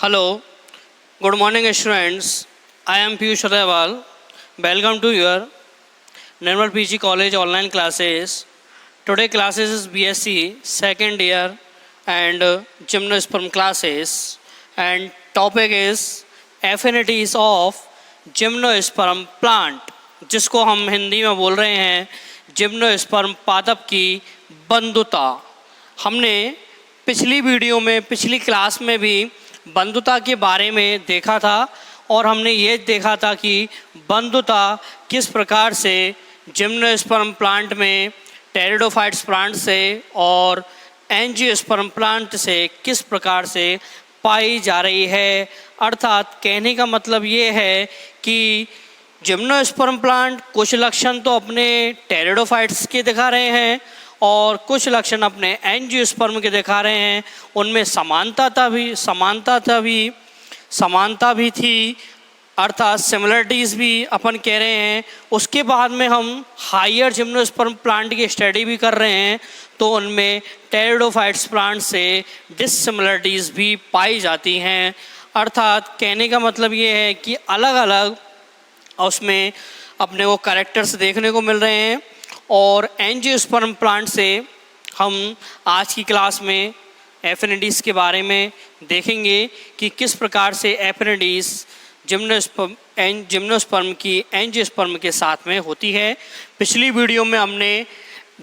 Hello, good morning students. I am Piyush Agarwal. Welcome to your Nirmal PG College online classes. Today classes is BSc second year and gymnosperm classes and topic is affinities of gymnosperm plant जिसको हम हिंदी में बोल रहे हैं gymnosperm पादप की बंधुता। हमने पिछली वीडियो में पिछली क्लास में भी बंधुता के बारे में देखा था और हमने ये देखा था कि बंधुता किस प्रकार से जिम्नोस्पर्म प्लांट में टेरिडोफाइट्स प्लांट से और एंजियोस्पर्म प्लांट से किस प्रकार से पाई जा रही है। अर्थात कहने का मतलब ये है कि जिम्नोस्पर्म प्लांट कुछ लक्षण तो अपने टेरिडोफाइट्स के दिखा रहे हैं और कुछ लक्षण अपने एंजियोस्पर्म के दिखा रहे हैं। उनमें समानता भी थी, अर्थात सिमिलरिटीज़ भी अपन कह रहे हैं। उसके बाद में हम हायर जिम्नोस्पर्म प्लांट की स्टडी भी कर रहे हैं तो उनमें टेरिडोफाइट्स प्लांट से डिससिमिलरिटीज़ भी पाई जाती हैं। अर्थात कहने का मतलब ये है कि अलग अलग उसमें अपने को कैरेक्टर्स देखने को मिल रहे हैं। और एंजियोस्पर्म प्लांट से हम आज की क्लास में एफिनिटीज़ के बारे में देखेंगे कि किस प्रकार से एफिनिटीज़ जिम्नोस्पर्म की एंजियोस्पर्म के साथ में होती है। पिछली वीडियो में हमने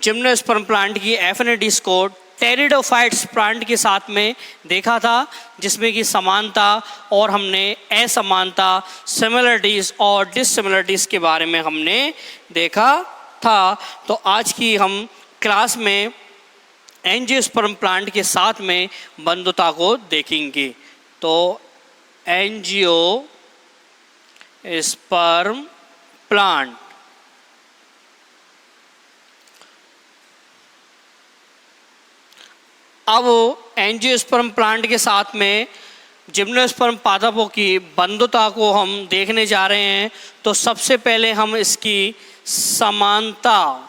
जिम्नोस्पर्म प्लांट की एफिनिटीज़ को टेरिडोफाइट्स प्लांट के साथ में देखा था जिसमें कि समानता और हमने असमानता सिमिलरिटीज़ और डिससिमिलरिटीज़ के बारे में हमने देखा था। तो आज की हम क्लास में एंजियोस्पर्म प्लांट के साथ में बंधुता को देखेंगे। तो एंजियोस्पर्म प्लांट अब एंजियोस्पर्म प्लांट के साथ में जिम्नोस्पर्म पादपों की बंधुता को हम देखने जा रहे हैं। तो सबसे पहले हम इसकी समानता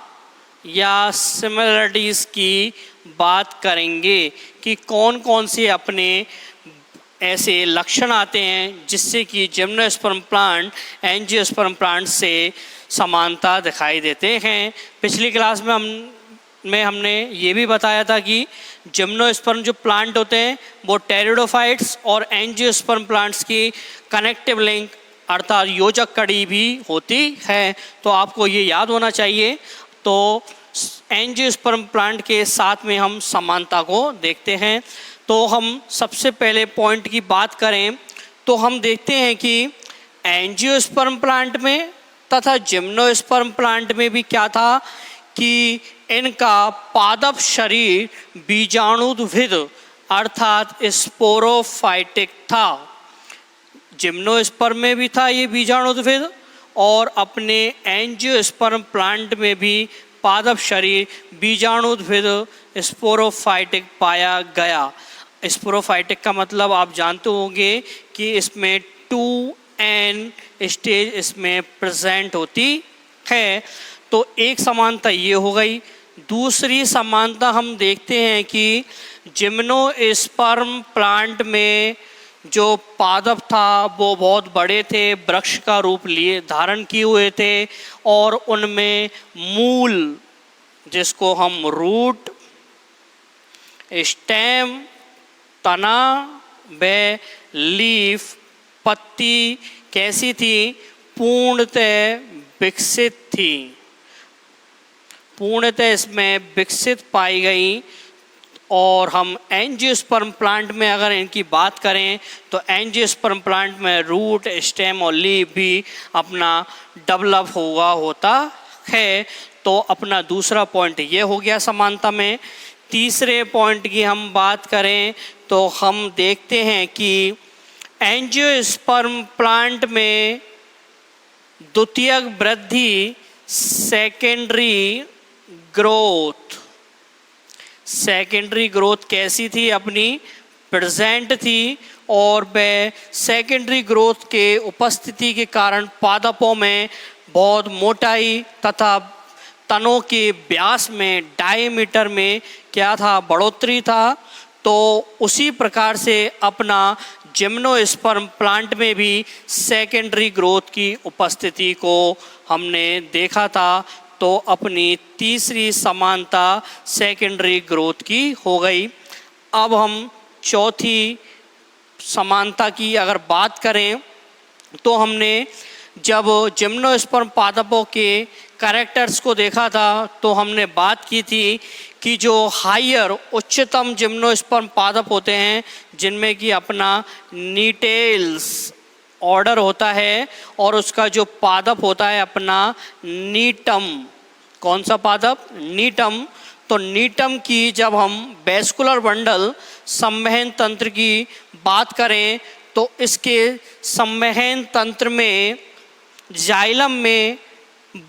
या सिमिलरिटीज़ की बात करेंगे कि कौन कौन से अपने ऐसे लक्षण आते हैं जिससे कि जिम्नोस्पर्म प्लांट एंजियोस्पर्म प्लांट से समानता दिखाई देते हैं। पिछली क्लास में हमने ये भी बताया था कि जिम्नोस्पर्म जो प्लांट होते हैं वो टेरिडोफाइट्स और एंजियोस्पर्म प्लांट्स की कनेक्टिव लिंक अर्थात योजक कड़ी भी होती है। तो आपको ये याद होना चाहिए। तो एंजियोस्पर्म प्लांट के साथ में हम समानता को देखते हैं। तो हम सबसे पहले पॉइंट की बात करें तो हम देखते हैं कि एंजियोस्पर्म प्लांट में तथा जिम्नोस्पर्म प्लांट में भी क्या था कि इनका पादप शरीर बीजाणुविद अर्थात स्पोरोफाइटिक था। जिम्नोस्पर्म में भी था ये बीजाणुविद और अपने एंजियोस्पर्म प्लांट में भी पादप शरीर बीजाणुविद स्पोरोफाइटिक पाया गया। स्पोरोफाइटिक का मतलब आप जानते होंगे कि इसमें 2n स्टेज इसमें प्रेजेंट होती है। तो एक समानता ये हो गई। दूसरी समानता हम देखते हैं कि जिम्नोस्पर्म प्लांट में जो पादप था वो बहुत बड़े थे, वृक्ष का रूप लिए धारण किए हुए थे और उनमें मूल जिसको हम रूट, स्टेम, तना व लीफ पत्ती कैसी थी, पूर्णतः विकसित थी, पूर्णतः इसमें विकसित पाई गई। और हम एंजियोस्पर्म प्लांट में अगर इनकी बात करें तो एंजियोस्पर्म प्लांट में रूट, स्टेम और लीफ भी अपना डेवलप हुआ होता है। तो अपना दूसरा पॉइंट ये हो गया समानता में। तीसरे पॉइंट की हम बात करें तो हम देखते हैं कि एंजियोस्पर्म प्लांट में द्वितीयक वृद्धि सेकेंडरी ग्रोथ कैसी थी, अपनी प्रेजेंट थी और वह सेकेंडरी ग्रोथ के उपस्थिति के कारण पादपों में बहुत मोटाई तथा तनों के व्यास में डायमीटर में क्या था, बढ़ोतरी था। तो उसी प्रकार से अपना जिम्नोस्पर्म प्लांट में भी सेकेंडरी ग्रोथ की उपस्थिति को हमने देखा था। तो अपनी तीसरी समानता सेकेंडरी ग्रोथ की हो गई। अब हम चौथी समानता की अगर बात करें तो हमने जब जिम्नोस्पर्म पादपों के कैरेक्टर्स को देखा था तो हमने बात की थी कि जो हायर उच्चतम जिम्नोस्पर्म पादप होते हैं जिनमें कि अपना नीटेल्स ऑर्डर होता है और उसका जो पादप होता है अपना नीटम। कौन सा पादप? नीटम। तो नीटम की जब हम वेस्कुलर बंडल संवहन तंत्र की बात करें तो इसके संवहन तंत्र में जाइलम में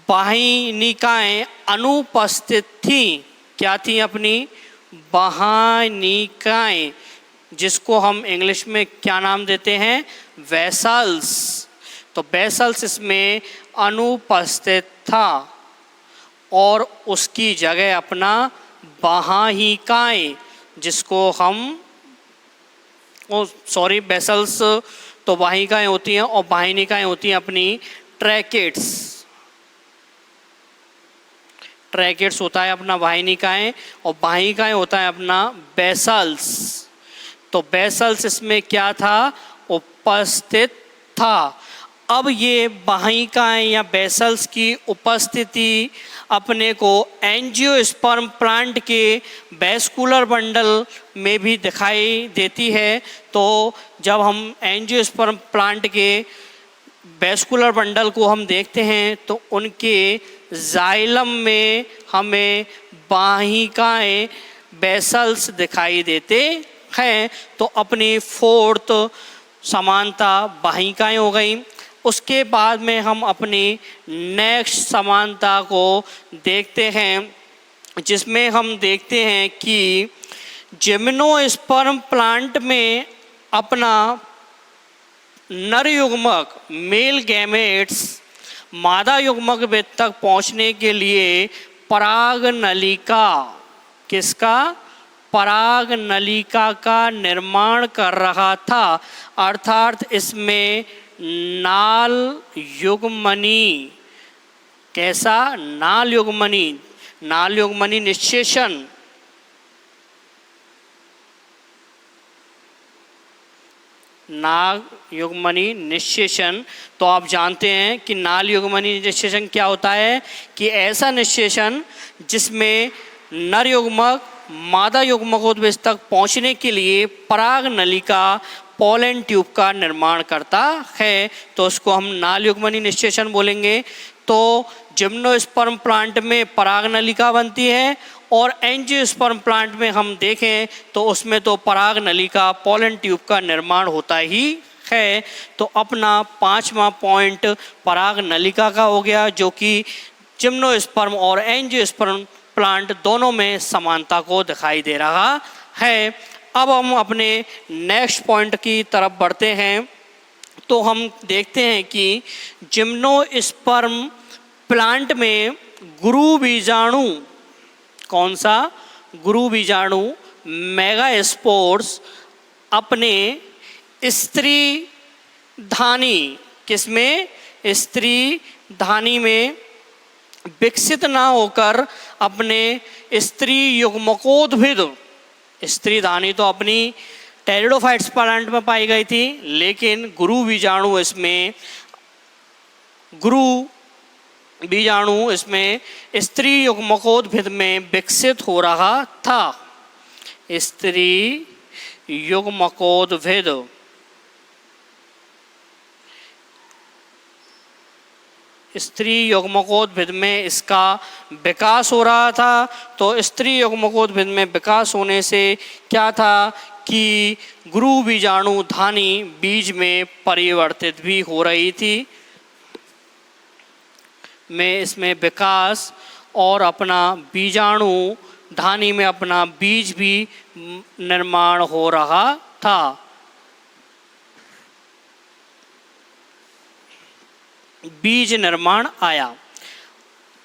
वाहिनिकाएं अनुपस्थित थीं। क्या थी? अपनी वाहिनिकाएं, जिसको हम इंग्लिश में क्या नाम देते हैं? वेसल्स। तो वेसल्स इसमें अनुपस्थित था और उसकी जगह अपना वाहिकाएं, जिसको हम वेसल्स तो वाहिकाएं होती हैं और वाहिनिकाएं होती हैं अपनी ट्रैकेट्स। ट्रैकेट्स होता है अपना वाहिनिकाएं और वाहिकाएं होता है अपना वेसल्स। तो वेसल्स इसमें क्या था? उपस्थित था। अब ये वाहिकाएं या वेसल्स की उपस्थिति अपने को एंजियोस्पर्म प्लांट के वेस्कुलर बंडल में भी दिखाई देती है। तो जब हम एंजियोस्पर्म प्लांट के वेस्कुलर बंडल को हम देखते हैं तो उनके जाइलम में हमें वाहिकाएं वेसल्स दिखाई देते हैं। तो अपनी फोर्थ समानता वाहिकाएं हो गई। उसके बाद में हम अपनी नेक्स्ट समानता को देखते हैं, जिसमें हम देखते हैं कि जिम्नोस्पर्म प्लांट में अपना नर युग्मक मेल गैमेट्स मादा युग्मक वृत्त तक पहुंचने के लिए पराग नलिका, किसका? पराग नलिका का निर्माण कर रहा था। अर्थात इसमें नाल युग्मनी, कैसा? नाल युग्मनी, नाल युग्मनी निश्शेषण, नाल युग्मनी निश्शेषण। तो आप जानते हैं कि नाल युग्मनी निश्शेषण क्या होता है कि ऐसा निश्शेषण जिसमें नर युग्मक मादा युग्मकोद्भिद तक पहुंचने के लिए पराग नलिका पोलन ट्यूब का निर्माण करता है। तो उसको हम नाल युग्मनी निश्शेषण बोलेंगे। तो जिम्नोस्पर्म प्लांट में पराग नलिका बनती है और एंजियोस्पर्म प्लांट में हम देखें तो उसमें तो पराग नलिका पोलन ट्यूब का निर्माण होता ही है। तो अपना पांचवा पॉइंट पराग नलिका का हो गया, जो कि जिम्नोस्पर्म और एंजियोस्पर्म प्लांट दोनों में समानता को दिखाई दे रहा है। अब हम अपने नेक्स्ट पॉइंट की तरफ बढ़ते हैं तो हम देखते हैं कि जिम्नोस्पर्म प्लांट में गुरु बीजाणु, कौन सा? गुरु बीजाणु मेगास्पोर्स अपने स्त्री धानी, किसमें? स्त्री धानी में विकसित ना होकर अपने स्त्री युग्मकोद्भिद, स्त्री धानी तो अपनी टेरिडोफाइट्स प्लांट में पाई गई थी, लेकिन गुरु बीजाणु इसमें स्त्री युग्मकोद्भिद में विकसित हो रहा था। स्त्री युग्मकोद्भिद, स्त्री युग्मकोद्भिद में इसका विकास हो रहा था। तो स्त्री युग्मकोद्भिद में विकास होने से क्या था कि गुरु बीजाणु धानी बीज में परिवर्तित भी हो रही थी, में इसमें विकास और अपना बीजाणु धानी में अपना बीज भी निर्माण हो रहा था। बीज निर्माण आया।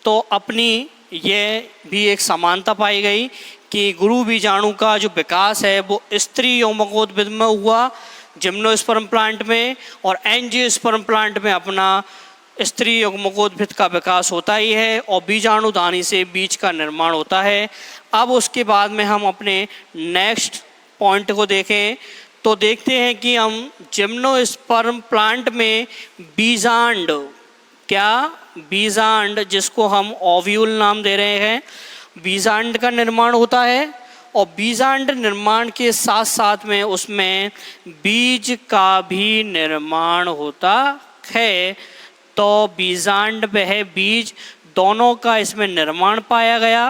तो अपनी ये भी एक समानता पाई गई कि गुरु बीजाणु का जो विकास है वो स्त्री युग्मकोद्भिद में हुआ, जिम्नोस्पर्म प्लांट में, और एंजियोस्पर्म प्लांट में अपना स्त्री युग्मकोद्भिद का विकास होता ही है और बीजाणुधानी से बीज का निर्माण होता है। अब उसके बाद में हम अपने नेक्स्ट पॉइंट को देखें तो देखते हैं कि हम जिम्नोस्पर्म प्लांट में बीजांड, क्या बीजांड, जिसको हम ओव्यूल नाम दे रहे हैं, बीजांड का निर्माण होता है। और बीजांड निर्माण के साथ साथ में उसमें बीज का भी निर्माण होता है। तो बीजांड वह बीज दोनों का इसमें निर्माण पाया गया,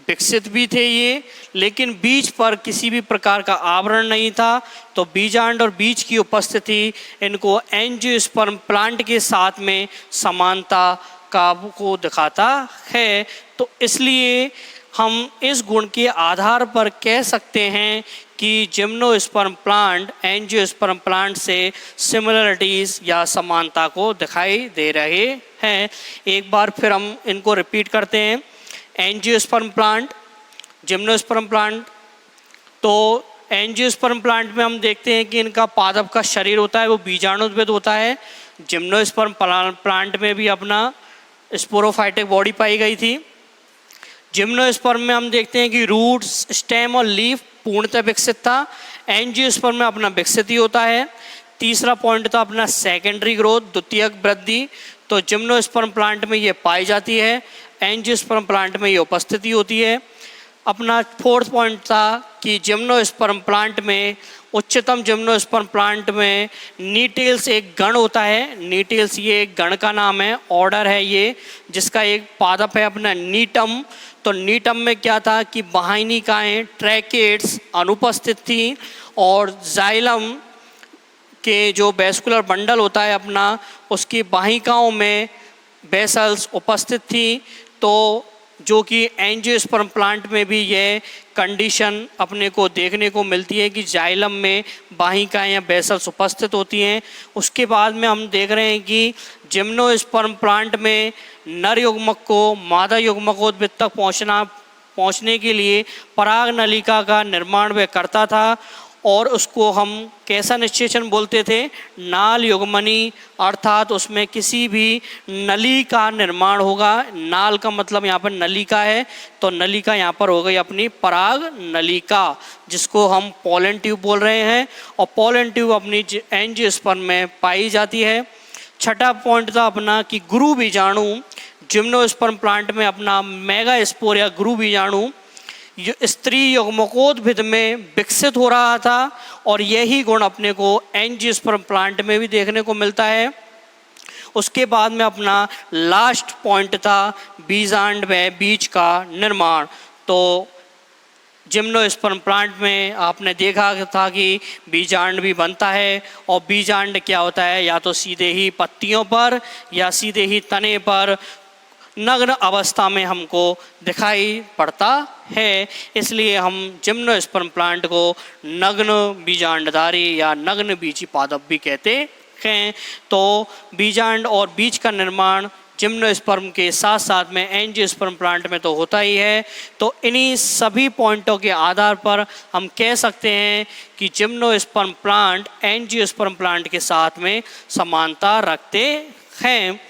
विकसित भी थे ये, लेकिन बीज पर किसी भी प्रकार का आवरण नहीं था। तो बीजांड और बीज की उपस्थिति इनको एंजियोस्पर्म प्लांट के साथ में समानता का को दिखाता है। तो इसलिए हम इस गुण के आधार पर कह सकते हैं कि जिम्नोस्पर्म प्लांट एंजियोस्पर्म प्लांट से सिमिलरिटीज़ या समानता को दिखाई दे रहे हैं। एक बार फिर हम इनको रिपीट करते हैं। Angiosperm plant, gymnosperm plant. तो एंजियोस्पर्म प्लांट में हम देखते हैं कि इनका पादप का शरीर होता है वो बीजाणुद्भिद होता है। जिम्नोस्पर्म प्लांट में भी अपना स्पोरोफाइटिक बॉडी पाई गई थी। जिम्नोस्पर्म में हम देखते हैं कि रूट्स, स्टेम और लीफ पूर्णतः विकसित था। एंजियोस्पर्म में अपना विकसित ही होता है। तीसरा पॉइंट था अपना सेकेंडरी ग्रोथ, द्वितीयक वृद्धि। तो जिम्नोस्पर्म प्लांट में ये पाई जाती है, एंजियोस्पर्म प्लांट में ये उपस्थिति होती है। अपना फोर्थ पॉइंट था कि जिम्नोस्पर्म प्लांट में, उच्चतम जिम्नोस्पर्म प्लांट में नीटेल्स एक गण होता है। नीटेल्स ये एक गण का नाम है, ऑर्डर है ये, जिसका एक पादप है अपना नीटम। तो नीटम में क्या था कि वाहिनिकाएँ, ट्रैकेट्स अनुपस्थित थी और जाइलम के जो वेस्कुलर बंडल होता है अपना, उसकी वाहिकाओं में वेसल्स उपस्थित थी। तो जो कि एंजियोस्पर्म प्लांट में भी ये कंडीशन अपने को देखने को मिलती है कि जाइलम में वाहिकाएँ या वेसल्स उपस्थित होती हैं। उसके बाद में हम देख रहे हैं कि जिम्नोस्पर्म प्लांट में नर युग्मक को मादा युग्मकोद्भिद तक पहुंचने के लिए पराग नलिका का निर्माण वह करता था और उसको हम कैसा निषेचन बोलते थे, नाल युग्मनी, अर्थात उसमें किसी भी नली का निर्माण होगा। नाल का मतलब यहाँ पर नलिका है, तो नलिका यहाँ पर हो गई अपनी पराग नलिका, जिसको हम पोलन ट्यूब बोल रहे हैं। और पोलन ट्यूब अपनी एंजियोस्पर्म में पाई जाती है। छठा पॉइंट था अपना कि गुरु बीजाणु, जिम्नोस्पर्म प्लांट में अपना मेगास्पोर या गुरु बीजाणु स्त्री युग्मकोद्भिद में विकसित हो रहा था और यही गुण अपने को एंजियोस्पर्म प्लांट में भी देखने को मिलता है। उसके बाद में अपना लास्ट पॉइंट था बीजांड व बीज का निर्माण। तो जिम्नोस्पर्म प्लांट में आपने देखा था कि बीजांड भी बनता है और बीजांड क्या होता है, या तो सीधे ही पत्तियों पर या सीधे ही तने पर नग्न अवस्था में हमको दिखाई पड़ता है। इसलिए हम जिम्नोस्पर्म प्लांट को नग्न बीजांडधारी या नग्न बीजी पादप भी कहते हैं। तो बीजांड और बीज का निर्माण जिम्नोस्पर्म के साथ साथ में एंजियोस्पर्म प्लांट में तो होता ही है। तो इन्हीं सभी पॉइंटों के आधार पर हम कह सकते हैं कि जिम्नोस्पर्म प्लांट एंजियोस्पर्म प्लांट के साथ में समानता रखते हैं।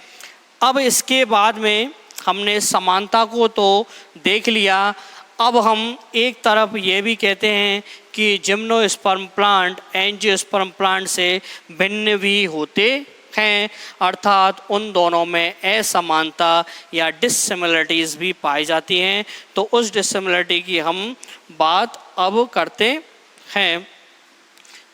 अब इसके बाद में हमने समानता को तो देख लिया, अब हम एक तरफ ये भी कहते हैं कि जिम्नोस्पर्म प्लांट एंजियोस्पर्म प्लांट से भिन्न भी होते हैं, अर्थात उन दोनों में असमानता या डिससिमिलरिटीज़ भी पाई जाती हैं। तो उस डिससिमिलरिटी की हम बात अब करते हैं।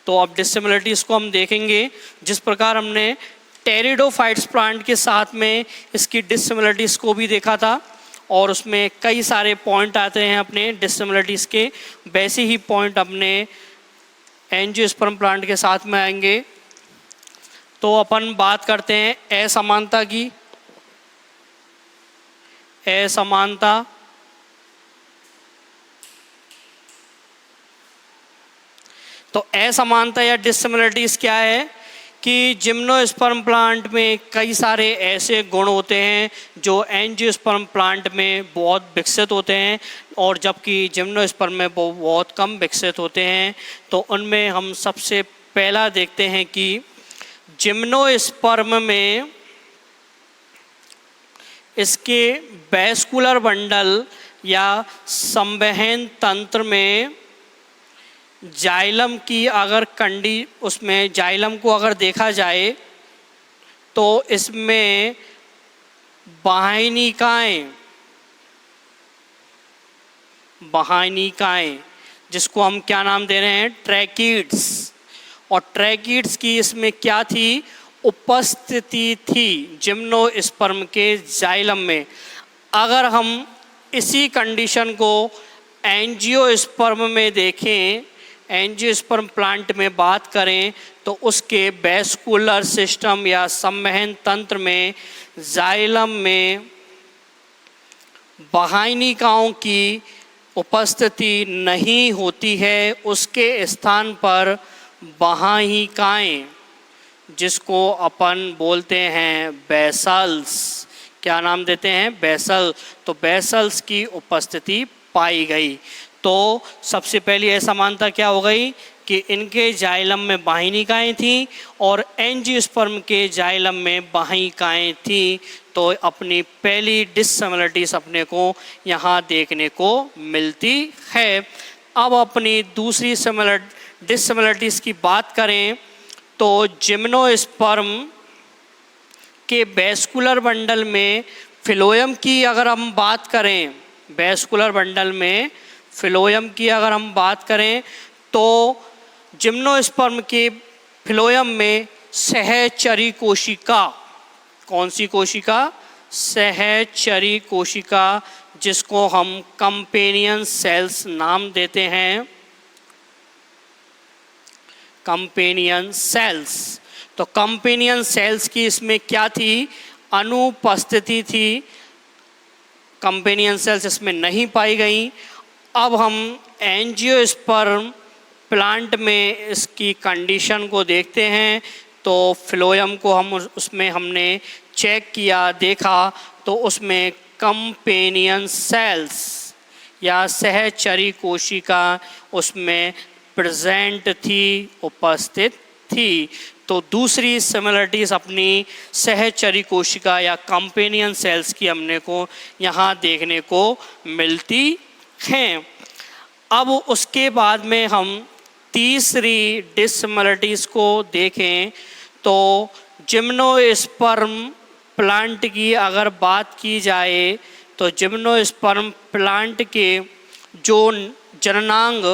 तो अब डिससिमिलरिटीज़ को हम देखेंगे। जिस प्रकार हमने टेरिडोफाइट्स प्लांट के साथ में इसकी डिससिमिलरिटीज़ को भी देखा था और उसमें कई सारे पॉइंट आते हैं अपने डिससिमिलरिटीज़ के, वैसे ही पॉइंट अपने एंजियोस्पर्म प्लांट के साथ में आएंगे। तो अपन बात करते हैं असमानता की। असमानता तो असमानता या डिससिमिलरिटीज़ क्या है कि जिम्नोस्पर्म प्लांट में कई सारे ऐसे गुण होते हैं जो एंजियोस्पर्म प्लांट में बहुत विकसित होते हैं और जबकि जिम्नोस्पर्म में वो बहुत कम विकसित होते हैं। तो उनमें हम सबसे पहला देखते हैं कि जिम्नोस्पर्म में इसके वैस्कुलर बंडल या संवहन तंत्र में जाइलम की अगर उसमें जाइलम को अगर देखा जाए तो इसमें वाहिनिकाएं जिसको हम क्या नाम दे रहे हैं, ट्रैकिड्स। और ट्रैकिड्स की इसमें क्या थी, उपस्थिति थी जिम्नोस्पर्म के जाइलम में। अगर हम इसी कंडीशन को एंजियोस्पर्म में देखें, एंजियोस्पर्म प्लांट में बात करें, तो उसके वैस्कुलर सिस्टम या संवहन तंत्र में जाइलम में वाहिनिकाओं की उपस्थिति नहीं होती है। उसके स्थान पर वाहिकाएं, जिसको अपन बोलते हैं बेसल्स, क्या नाम देते हैं, बेसल, तो बेसल्स की उपस्थिति पाई गई। तो सबसे पहली असमानता क्या हो गई कि इनके जाइलम में वाहिनिकाएं थी और एंजियोस्पर्म के जाइलम में वाहिकाएं थी। तो अपनी पहली डिससिमिलरिटीज अपने को यहाँ देखने को मिलती है। अब अपनी दूसरी डिससिमिलरिटीज की बात करें तो जिम्नोस्पर्म के वैस्कुलर बंडल में फिलोयम की अगर हम बात करें, वैस्कुलर बंडल में फिलोयम की अगर हम बात करें तो जिम्नोस्पर्म के फिलोयम में सहचरी कोशिका, कौन सी कोशिका, सहचरी कोशिका, जिसको हम कंपेनियन सेल्स नाम देते हैं, कंपेनियन सेल्स। तो कंपेनियन सेल्स की इसमें क्या थी, अनुपस्थिति थी, कंपेनियन सेल्स इसमें नहीं पाई गई। अब हम एंजियोस्पर्म प्लांट में इसकी कंडीशन को देखते हैं। तो फिलोयम को हम उसमें हमने चेक किया, देखा, तो उसमें कंपेनियन सेल्स या सहचरी कोशिका उसमें प्रेजेंट थी, उपस्थित थी। तो दूसरी सिमिलरिटीज अपनी सहचरी कोशिका या कंपेनियन सेल्स की हमने को यहाँ देखने को मिलती हैं। अब उसके बाद में हम तीसरी डिससिमिलरिटीज को देखें तो जिम्नोस्पर्म प्लांट की अगर बात की जाए तो जिम्नोस्पर्म प्लांट के जो जननांग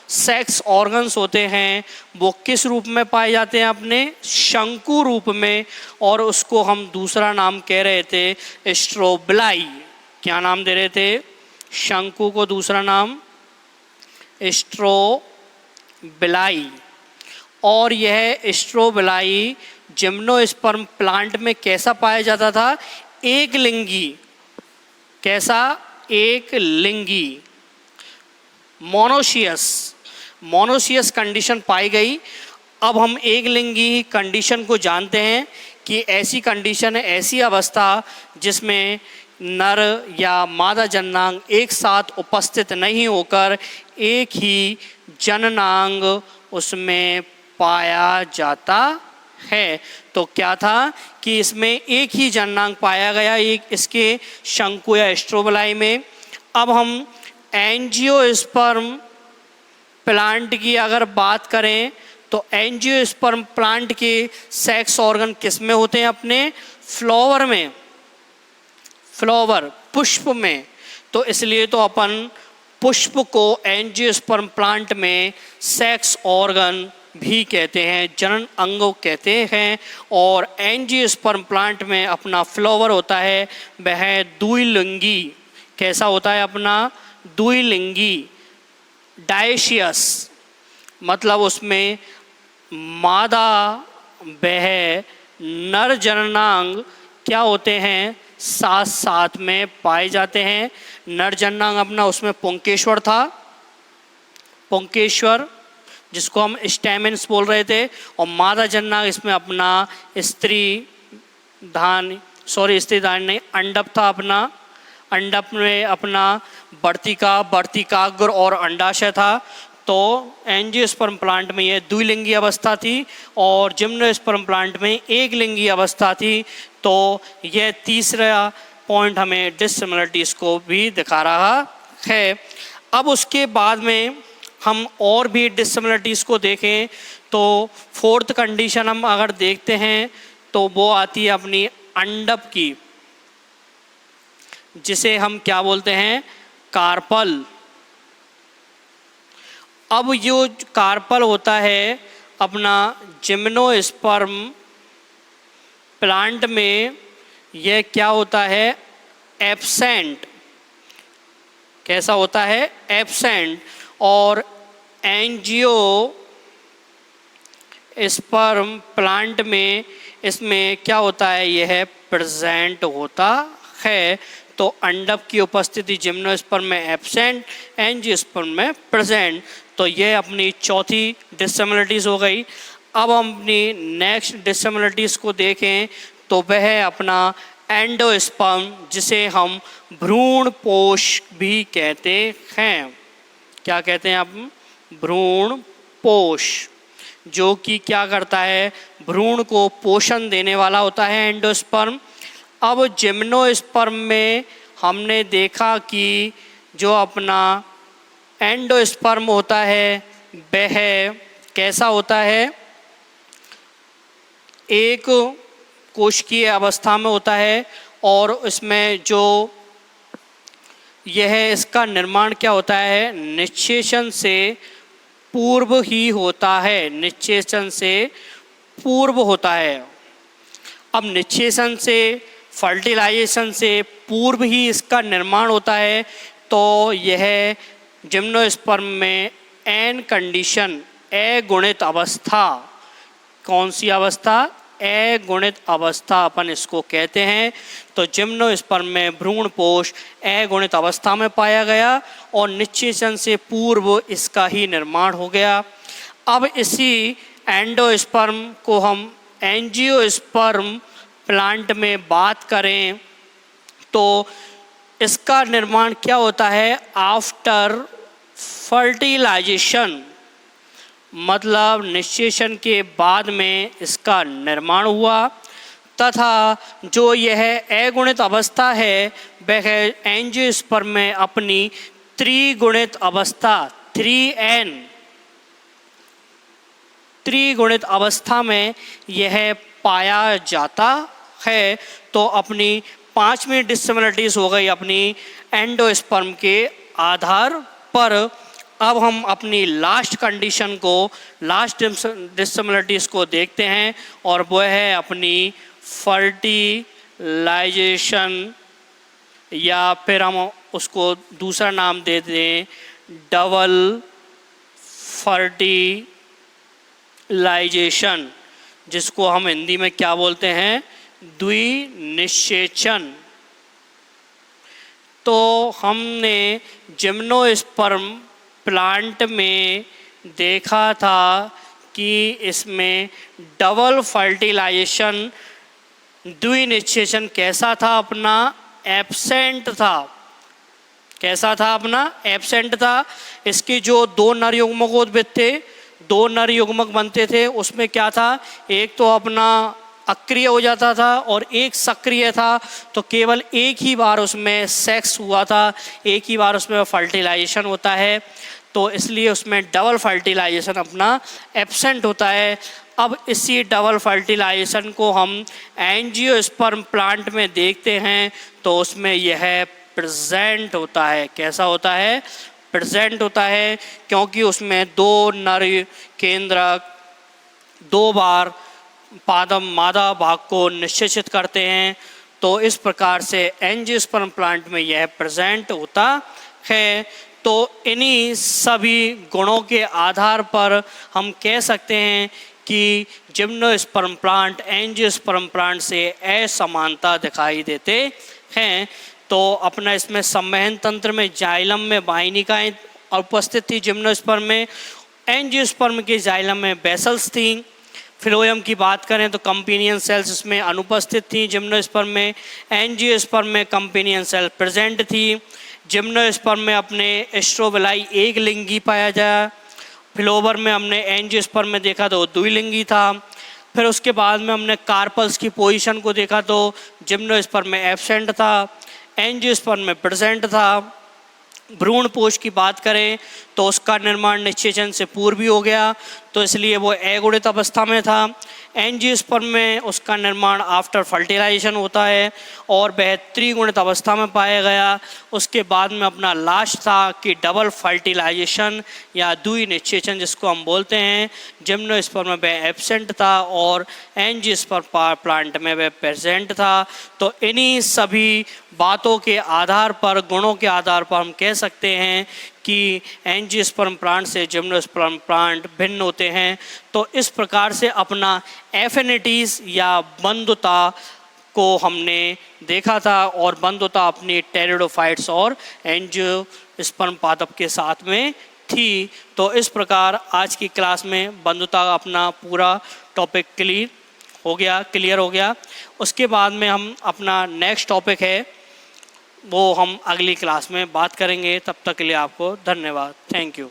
सेक्स ऑर्गन्स होते हैं वो किस रूप में पाए जाते हैं, अपने शंकु रूप में। और उसको हम दूसरा नाम कह रहे थे स्ट्रोबिलाई। क्या नाम दे रहे थे, शंकु को दूसरा नाम स्ट्रोबिलाई। और यह स्ट्रोबिलाई जिम्नोस्पर्म प्लांट में कैसा पाया जाता था, एक लिंगी। कैसा, एक लिंगी, मोनोशियस कंडीशन पाई गई। अब हम एक लिंगी कंडीशन को जानते हैं कि ऐसी कंडीशन है, ऐसी अवस्था जिसमें नर या मादा जननांग एक साथ उपस्थित नहीं होकर एक ही जननांग उसमें पाया जाता है। तो क्या था कि इसमें एक ही जननांग पाया गया, एक इसके शंकु या स्ट्रोबिलाई में। अब हम एंजियोस्पर्म प्लांट की अगर बात करें तो एंजियोस्पर्म प्लांट के सेक्स ऑर्गन किस में होते हैं, अपने फ्लावर में, फ्लावर पुष्प में। तो इसलिए तो अपन पुष्प को एंजियोस्पर्म प्लांट में सेक्स ऑर्गन भी कहते हैं, जनन अंग कहते हैं। और एंजियोस्पर्म प्लांट में अपना फ्लावर होता है वह द्विलिंगी। कैसा होता है अपना, द्विलिंगी, डायशियस, मतलब उसमें मादा वह नर जननांग क्या होते हैं, साथ साथ में पाए जाते हैं। नर जननांग अपना उसमें पुंकेश्वर था, पुंकेश्वर जिसको हम स्टैमेन्स बोल रहे थे, और मादा जननांग इसमें अपना स्त्री धान नहीं, अंडप था अपना। अंडप में अपना वर्तिकाग्र और अंडाशय था। तो एंजियोस्पर्म प्लांट में यह द्विलिंगी अवस्था थी और जिम्नोस्पर्म प्लांट में एक लिंगी अवस्था थी। तो यह तीसरा पॉइंट हमें डिसिमिलरिटीज़ को भी दिखा रहा है। अब उसके बाद में हम और भी डिसिमिलरिटीज़ को देखें तो फोर्थ कंडीशन हम अगर देखते हैं तो वो आती है अपनी अंडप की, जिसे हम क्या बोलते हैं, कार्पल। अब जो कार्पल होता है अपना जिम्नोस्पर्म प्लांट में, यह क्या होता है, एब्सेंट। कैसा होता है, एब्सेंट। और एंजियोस्पर्म प्लांट में इसमें क्या होता है, यह प्रेजेंट होता है। तो अंडप की उपस्थिति जिम्नोस्पर्म में एब्सेंट, एंजियोस्पर्म में प्रेजेंट। तो ये अपनी चौथी डिसिमिलरिटीज़ हो गई। अब हम अपनी नेक्स्ट डिसिमिलरिटीज़ को देखें तो वह है अपना एंडोस्पर्म, जिसे हम भ्रूणपोष भी कहते हैं। क्या कहते हैं आप, भ्रूणपोष, जो कि क्या करता है, भ्रूण को पोषण देने वाला होता है एंडोस्पर्म। अब जिम्नोस्पर्म में हमने देखा कि जो अपना एंडोस्पर्म होता है वह कैसा होता है, एक कोशिकीय अवस्था में होता है और इसमें जो यह इसका निर्माण क्या होता है, निषेचन से पूर्व ही होता है, निषेचन से पूर्व होता है। अब निषेचन से, फर्टिलाइजेशन से पूर्व ही इसका निर्माण होता है। तो यह जिम्नोस्पर्म में एन कंडीशन, अगुणित अवस्था, कौन सी अवस्था, अगुणित अवस्था अपन इसको कहते हैं। तो जिम्नोस्पर्म में भ्रूणपोष अगुणित अवस्था में पाया गया और निषेचन से पूर्व इसका ही निर्माण हो गया। अब इसी एंडोस्पर्म को हम एंजियोस्पर्म प्लांट में बात करें तो इसका निर्माण क्या होता है, आफ्टर फर्टिलाइजेशन, मतलब निषेचन के बाद में इसका निर्माण हुआ। तथा जो यह अगुणित अवस्था है वह एंजियोस्पर्म में अपनी त्रिगुणित अवस्था, 3n, त्रिगुणित अवस्था में यह पाया जाता है। तो अपनी पांचवी डिसिमिलरिटीज हो गई अपनी एंडोस्पर्म के आधार पर। अब हम अपनी लास्ट कंडीशन को, लास्ट डिसिमिलरिटीज को देखते हैं और वह है अपनी फर्टिलाइजेशन, या फिर हम उसको दूसरा नाम दे दें डबल फर्टिलाइजेशन, जिसको हम हिंदी में क्या बोलते हैं, द्विनिषेचन। तो हमने जिम्नोस्पर्म प्लांट में देखा था कि इसमें डबल फर्टिलाइजेशन, द्विनिषेचन कैसा था अपना, एब्सेंट था। कैसा था अपना, एब्सेंट था। इसके जो दो नर युग्मकोद्भिद थे, दो नर युग्मक बनते थे, उसमें क्या था, एक तो अपना अक्रिय हो जाता था और एक सक्रिय था। तो केवल एक ही बार उसमें सेक्स हुआ था, एक ही बार उसमें फर्टिलाइजेशन होता है। तो इसलिए उसमें डबल फर्टिलाइजेशन अपना एब्सेंट होता है। अब इसी डबल फर्टिलाइजेशन को हम एंजियोस्पर्म प्लांट में देखते हैं तो उसमें यह प्रेजेंट होता है। कैसा होता है, प्रेजेंट होता है, क्योंकि उसमें दो नर केंद्रक दो बार पादम मादा भाग को निषेचित करते हैं। तो इस प्रकार से एंजियोस्पर्म प्लांट में यह प्रेजेंट होता है। तो इन्हीं सभी गुणों के आधार पर हम कह सकते हैं कि जिम्नोस्पर्म प्लांट एंजियोस्पर्म प्लांट से असमानता दिखाई देते हैं। तो अपना इसमें संवहन तंत्र में जाइलम में वाहिनिकाएं उपस्थित थी जिम्नोस्पर्म में, एंजियोस्पर्म के जाइलम में बेसल्स थी। फिलोयम की बात करें तो कंपेनियन सेल्स इसमें अनुपस्थित थी जिम्नोस्पर्म में, एंजियोस्पर्म में कंपेनियन सेल प्रेजेंट थी। जिम्नोस्पर्म में अपने एस्ट्रोबिलाई एक लिंगी पाया जाए फिलोबर में हमने एंजियोस्पर्म में देखा तो द्विलिंगी था। फिर उसके बाद में हमने कार्पल्स की पोजीशन को देखा तो जिम्नोस्पर्म में एब्सेंट था, एंजियोस्पर्म में प्रेजेंट था। भ्रूण पोष की बात करें तो उसका निर्माण निषेचन से पूर्व ही हो गया, तो इसलिए वो अगुणित अवस्था में था। एंजियोस्पर्म में उसका निर्माण आफ्टर फर्टिलाइजेशन होता है और वह त्रिगुणित अवस्था में पाया गया। उसके बाद में अपना लास्ट था कि डबल फर्टिलाइजेशन या द्विनिषेचन जिसको हम बोलते हैं, जिम्नोस्पर्म में वह एब्सेंट था और एंजियोस्पर्म प्लांट में वह प्रेजेंट था। तो इन्हीं सभी बातों के आधार पर, गुणों के आधार पर हम कह सकते हैं कि एंजियोस्पर्म प्लांट से जिम्नोस्पर्म प्लांट भिन्न होते हैं। तो इस प्रकार से अपना एफिनिटीज़ या बंधुता को हमने देखा था और बंधुता अपनी टेरिडोफाइट्स और एंजियोस्पर्म पादप के साथ में थी। तो इस प्रकार आज की क्लास में बंधुता का अपना पूरा टॉपिक क्लियर हो गया। उसके बाद में हम अपना नेक्स्ट टॉपिक है वो हम अगली क्लास में बात करेंगे। तब तक के लिए आपको धन्यवाद। Thank you.